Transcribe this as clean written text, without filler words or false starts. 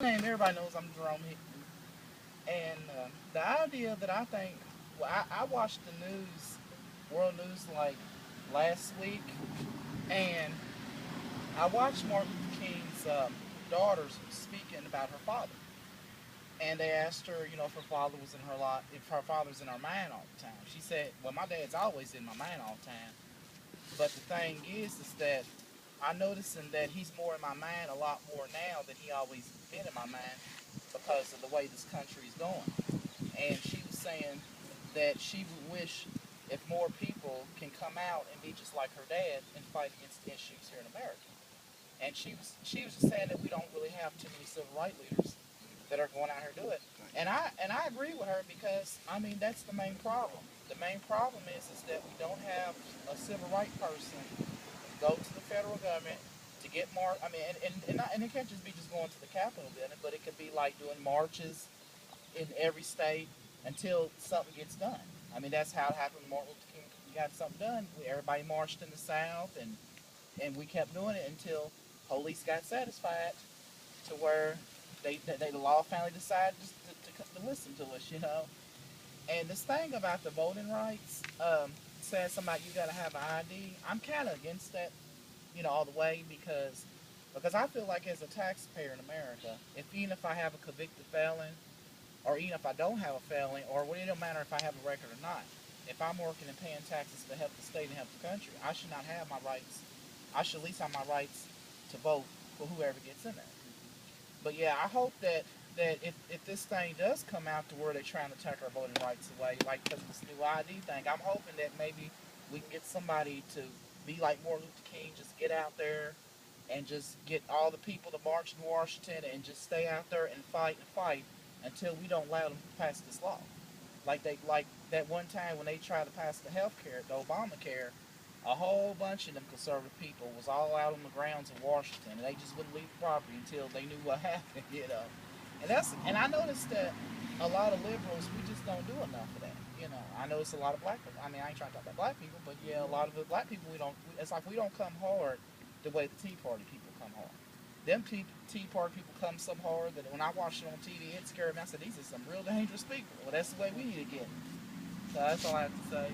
name everybody knows I'm Jerome Hickman. And the idea that I think, well, I watched the news, world news, like last week, and I watched Martin Luther King's daughters speaking about her father. And they asked her, if her father was in her life, if her father's in her mind all the time. She said, "Well, my dad's always in my mind all the time." But the thing is that I noticing that he's more in my mind a lot more now than he always been in my mind because of the way this country is going. And she was saying that she would wish if more people can come out and be just like her dad and fight against issues here in America. And she was just saying that we don't really have too many civil rights leaders that are going out here to do it. And I agree with her because I mean that's the main problem. The main problem is that we don't have a civil rights person go to the federal government to get more. I mean, and it can't just be just going to the Capitol building, but it could be like doing marches in every state until something gets done. I mean, that's how it happened when Martin Luther King got something done. Everybody marched in the South, and we kept doing it until police got satisfied to where the law finally decided to listen to us. And this thing about the voting rights, saying somebody you got to have an ID, I'm kind of against that, all the way because I feel like as a taxpayer in America, even if I have a convicted felon, or even if I don't have a felony, or it don't matter if I have a record or not. If I'm working and paying taxes to help the state and help the country, I should not have my rights. I should at least have my rights to vote for whoever gets in there. But yeah, I hope that if this thing does come out to where they're trying to take our voting rights away, like because of this new ID thing, I'm hoping that maybe we can get somebody to be like Martin Luther King, just get out there and just get all the people to march in Washington and just stay out there and fight until we don't allow them to pass this law. Like that one time when they tried to pass the health care, the Obamacare, a whole bunch of them conservative people was all out on the grounds of Washington, and they just wouldn't leave the property until they knew what happened. And I noticed that a lot of liberals we just don't do enough of that. I notice a lot of black people. I mean, I ain't trying to talk about black people, but yeah, a lot of the black people we don't. It's like we don't come hard the way the Tea Party people come hard. Them Tea Party people come so hard that when I watched it on TV, it scared me. I said, these are some real dangerous people. Well, that's the way we need to get. So that's all I have to say.